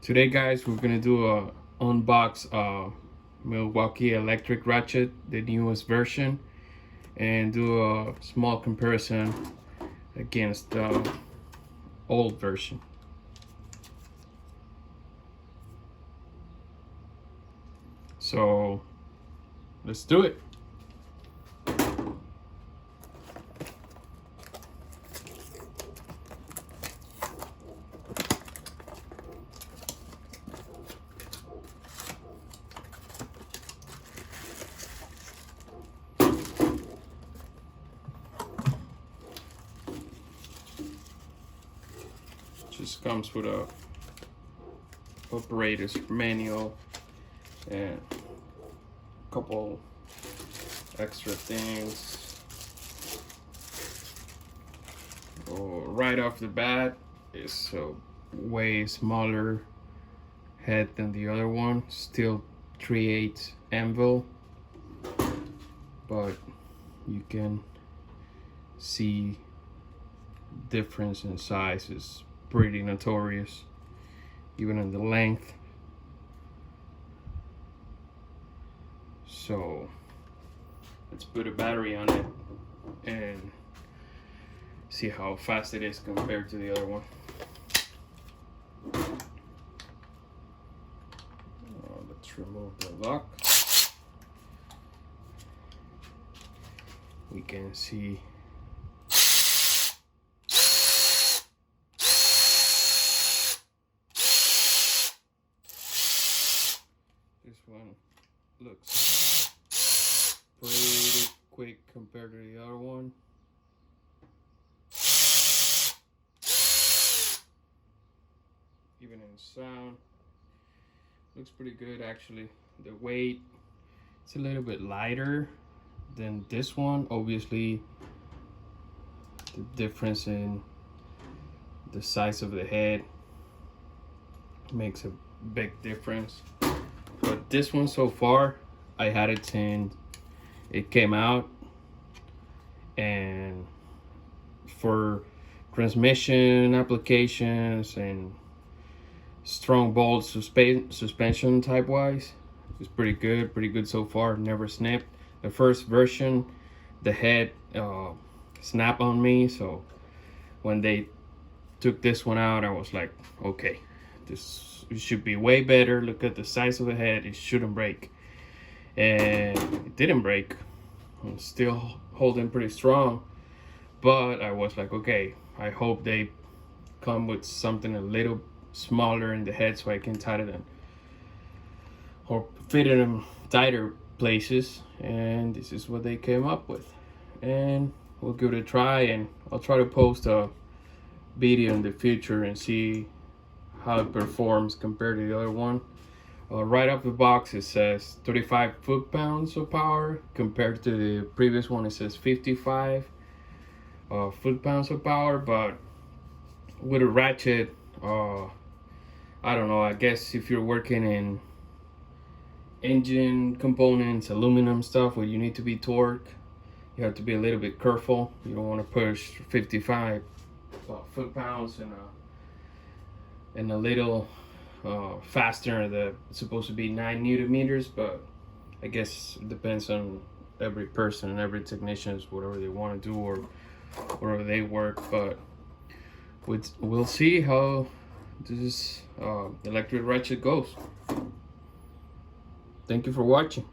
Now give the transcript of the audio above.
Today guys, we're gonna do a unbox Milwaukee electric ratchet, the newest version, and do a small comparison against the old version. So let's do it. Just comes with a operator's manual and a couple extra things. Right off the bat, it's a way smaller head than the other one. Still 3/8 anvil, but you can see difference in size is pretty notorious, even in the length. So let's put a battery on it and see how fast it is compared to the other one. Let's remove the lock. We can see this one looks pretty quick compared to the other one. Even in sound, looks pretty good actually. The weight, it's a little bit lighter than this one. Obviously, the difference in the size of the head makes a big difference. But this one so far, I had it since it came out, and for transmission applications and strong bolt suspension type wise, it's pretty good so far. Never snipped. The first version, the head snapped on me, so when they took this one out, I was like, okay, this should be way better. Look at the size of the head, it shouldn't break, and it didn't break. I'm still holding pretty strong, but I was like, okay, I hope they come with something a little smaller in the head so I can tighten them or fit in them tighter places, and this is what they came up with. And we'll give it a try, and I'll try to post a video in the future and see how it performs compared to the other one. Right off the box it says 35 foot-pounds of power, compared to the previous one it says 55 foot-pounds of power. But with a ratchet, I don't know, I guess if you're working in engine components, aluminum stuff where you need to be torque, you have to be a little bit careful. You don't want to push 55 foot-pounds and a little faster. That's supposed to be 9 Newton meters, but I guess it depends on every person and every technician's whatever they want to do or wherever they work. But we'll see how this electric ratchet goes. Thank you for watching.